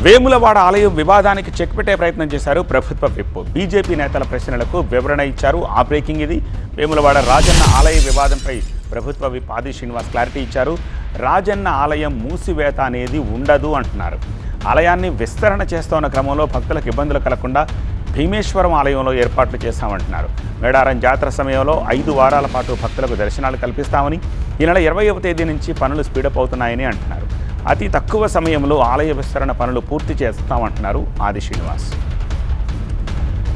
వేములవాడ ఆలయం వివాదానికి చెక్ పెట్టే ప్రయత్నం చేశారు ప్రభుత్వ విప్. బీజేపీ నేతల ప్రశ్నలకు వివరణ ఇచ్చారు. ఆ బ్రేకింగ్ ఇది. వేములవాడ రాజన్న ఆలయ వివాదంపై ప్రభుత్వ విప్ ఆది శ్రీనివాస్ క్లారిటీ ఇచ్చారు. రాజన్న ఆలయం మూసివేత అనేది ఉండదు అంటున్నారు. ఆలయాన్ని విస్తరణ చేస్తున్న క్రమంలో భక్తులకు ఇబ్బందులు కలగకుండా భీమేశ్వరం ఆలయంలో ఏర్పాట్లు చేశామంటున్నారు. మేడారం జాతర సమయంలో 5 వారాల పాటు భక్తులకు దర్శనాలు కల్పిస్తామని, ఈ నెల 20వ తేదీ నుంచి పనులు స్పీడప్ అవుతున్నాయని అంటున్నారు. అతి తక్కువ సమయంలో ఆలయ విస్తరణ పనులు పూర్తి చేస్తామంటున్నారు ఆది శ్రీనివాస్.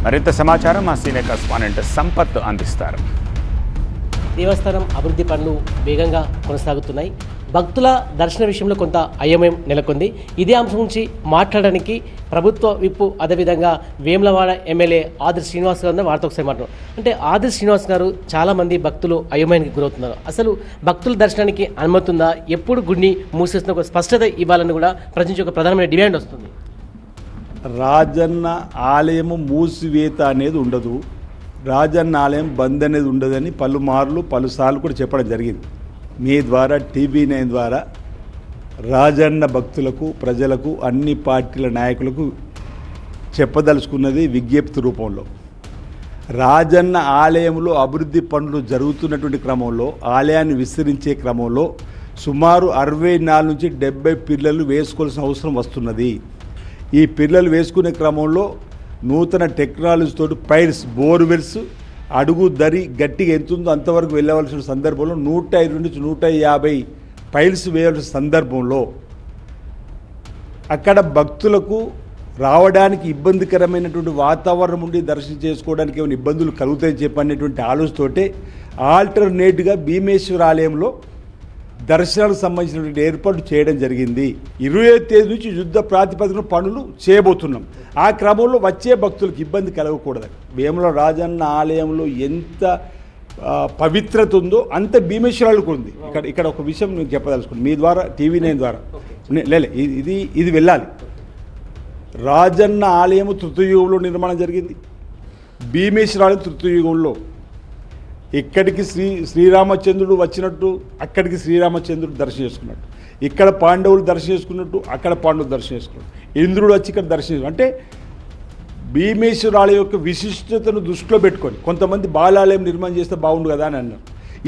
మరింత సమాచారం మా సీనియర్ కరెస్పాండెంట్ సంపత్ అందిస్తారు. దేవస్థానం అభివృద్ధి పనులు వేగంగా కొనసాగుతున్నాయి. భక్తుల దర్శన విషయంలో కొంత అయోమయం నెలకొంది. ఇదే అంశం నుంచి మాట్లాడడానికి ప్రభుత్వ విప్పు అదేవిధంగా వేములవాడ ఎమ్మెల్యే ఆది శ్రీనివాస్ గారు వారితో ఒకసారి మాట్లాడు. అంటే ఆది శ్రీనివాస్ గారు చాలామంది భక్తులు అయోమయానికి గురవుతున్నారు. అసలు భక్తుల దర్శనానికి అనుమతి ఉందా, ఎప్పుడు గుడిని మూసేస్తున్న ఒక స్పష్టత ఇవ్వాలని కూడా ప్రజెంట్ ఒక ప్రధానమైన డిమాండ్ వస్తుంది. రాజన్న ఆలయము మూసివేత అనేది ఉండదు, రాజన్న ఆలయం బంద్ అనేది ఉండదని పలుసార్లు కూడా చెప్పడం జరిగింది. మీ ద్వారా TV9 ద్వారా రాజన్న భక్తులకు, ప్రజలకు, అన్ని పార్టీల నాయకులకు చెప్పదలుచుకున్నది విజ్ఞప్తి రూపంలో. రాజన్న ఆలయంలో అభివృద్ధి పనులు జరుగుతున్నటువంటి క్రమంలో, ఆలయాన్ని విస్తరించే క్రమంలో సుమారు 64 నుంచి 70 పిల్లలు వేసుకోవాల్సిన అవసరం వస్తున్నది. ఈ పిల్లలు వేసుకునే క్రమంలో నూతన టెక్నాలజీతో పైల్స్, బోర్వెల్స్ అడుగు దరి గట్టిగా ఎంతుందో అంతవరకు వెళ్ళవలసిన సందర్భంలో 105 నుంచి 150 పైల్స్ వేయవలసిన సందర్భంలో అక్కడ భక్తులకు రావడానికి ఇబ్బందికరమైనటువంటి వాతావరణం ఉండి దర్శనం చేసుకోవడానికి ఏమైనా ఇబ్బందులు కలుగుతాయని చెప్పనేటువంటి ఆలోచనతోటే ఆల్టర్నేట్గా భీమేశ్వర ఆలయంలో దర్శనాలకు సంబంధించినటువంటి ఏర్పాట్లు చేయడం జరిగింది. 20వ తేదీ నుంచి యుద్ధ ప్రాతిపదికన పనులు చేయబోతున్నాం. ఆ క్రమంలో వచ్చే భక్తులకు ఇబ్బంది కలగకూడదు. వేముల రాజన్న ఆలయంలో ఎంత పవిత్రత ఉందో అంత భీమేశ్వరాలకు ఉంది. ఇక్కడ ఒక విషయం నేను చెప్పదలుచుకున్నాను మీ ద్వారా, TV9 ద్వారా. ఇది వెళ్ళాలి. రాజన్న ఆలయము తృతీయుగంలో నిర్మాణం జరిగింది. భీమేశ్వర ఆలయం తృతీయుగంలో. ఇక్కడికి శ్రీరామచంద్రుడు వచ్చినట్టు అక్కడికి శ్రీరామచంద్రుడు దర్శనం చేసుకున్నట్టు, ఇక్కడ పాండవులు దర్శనం చేసుకున్నట్టు అక్కడ పాండవులు దర్శనం చేసుకున్నట్టు, ఇంద్రుడు వచ్చి ఇక్కడ దర్శనం. అంటే భీమేశ్వర ఆలయం యొక్క విశిష్టతను దృష్టిలో పెట్టుకొని కొంతమంది బాలాలయం నిర్మాణం చేస్తే బాగుండు కదా అని అన్నారు.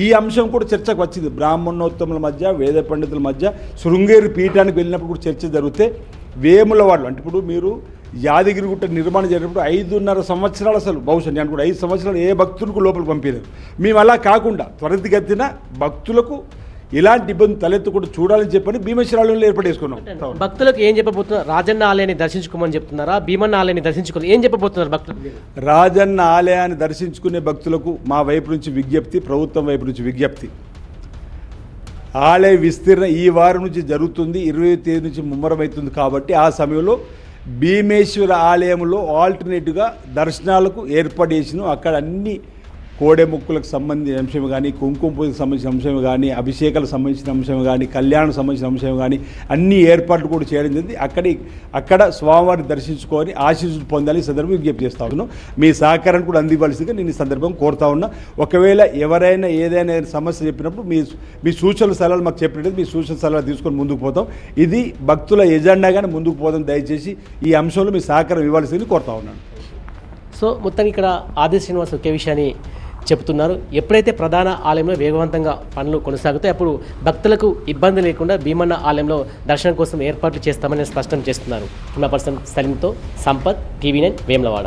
ఈ అంశం కూడా చర్చకు వచ్చింది. బ్రాహ్మణోత్తముల మధ్య, వేద పండితుల మధ్య శృంగేరి పీఠానికి వెళ్ళినప్పుడు కూడా చర్చ జరిగితే వేములవాడలో, అంటే ఇప్పుడు మీరు యాదగిరిగుట్ట నిర్మాణం జరిగినప్పుడు 5.5 సంవత్సరాలు, అసలు బహుశా నేను కూడా 5 సంవత్సరాలు ఏ భక్తులకు లోపలికి పంపించారు. మేము అలా కాకుండా త్వరితగతిన భక్తులకు ఇలాంటి ఇబ్బంది తలెత్తకుండా చూడాలని చెప్పని భీమేశ్వరాలయంలో ఏర్పాటు చేసుకున్నాం. భక్తులకు ఏం చెప్పబోతున్నారు? రాజన్న ఆలయాన్ని దర్శించుకోమని చెప్తున్నారా, భీమన్న ఆలయాన్ని దర్శించుకోవాలి ఏం చెప్పబోతున్నారు భక్తులు? రాజన్న ఆలయాన్ని దర్శించుకునే భక్తులకు మా వైపు నుంచి విజ్ఞప్తి, ప్రభుత్వం వైపు నుంచి విజ్ఞప్తి. ఆలయ విస్తీర్ణ ఈ వారం నుంచి జరుగుతుంది, 20వ తేదీ నుంచి ముమ్మరమవుతుంది. కాబట్టి ఆ సమయంలో భీమేశ్వర ఆలయంలో ఆల్టర్నేటివ్గా దర్శనాలకు ఏర్పాటు చేసిన అక్కడ అన్ని కోడెముక్కులకు సంబంధించిన అంశం కానీ, కుంకుమ పూజకు సంబంధించిన అంశం కానీ, అభిషేకాలకు సంబంధించిన అంశం కానీ, కళ్యాణకు సంబంధించిన అంశం కానీ అన్ని ఏర్పాట్లు కూడా చేయడం జరిగింది. అక్కడ స్వామివారిని దర్శించుకొని ఆశీస్సులు పొందాలని ఈ సందర్భంగా విజ్ఞప్తి చేస్తా ఉన్నాను. మీ సహకారాన్ని కూడా అందివ్వాల్సిందిగా నేను ఈ సందర్భం కోరుతా ఉన్నా. ఒకవేళ ఎవరైనా ఏదైనా సమస్య చెప్పినప్పుడు మీ సూచనల సలహాలు మాకు చెప్పినట్టు మీ సూచన సలహాలు తీసుకొని ముందుకు పోతాం. ఇది భక్తుల ఎజెండాగానే ముందుకు పోతాం. దయచేసి ఈ అంశంలో మీ సహకారం ఇవ్వాల్సింది కోరుతా ఉన్నాను. సో మొత్తానికి ఇక్కడ ఆది శ్రీనివాస్ ఒకే విషయాన్ని చెబుతున్నారు. ఎప్పుడైతే ప్రధాన ఆలయంలో వేగవంతంగా పనులు కొనసాగుతాయి అప్పుడు భక్తులకు ఇబ్బంది లేకుండా భీమన్న ఆలయంలో దర్శనం కోసం ఏర్పాట్లు చేస్తామని స్పష్టం చేస్తున్నారు. కెమెరా పర్సన్ సలీంతో సంపత్, TV9 వేములవాడ.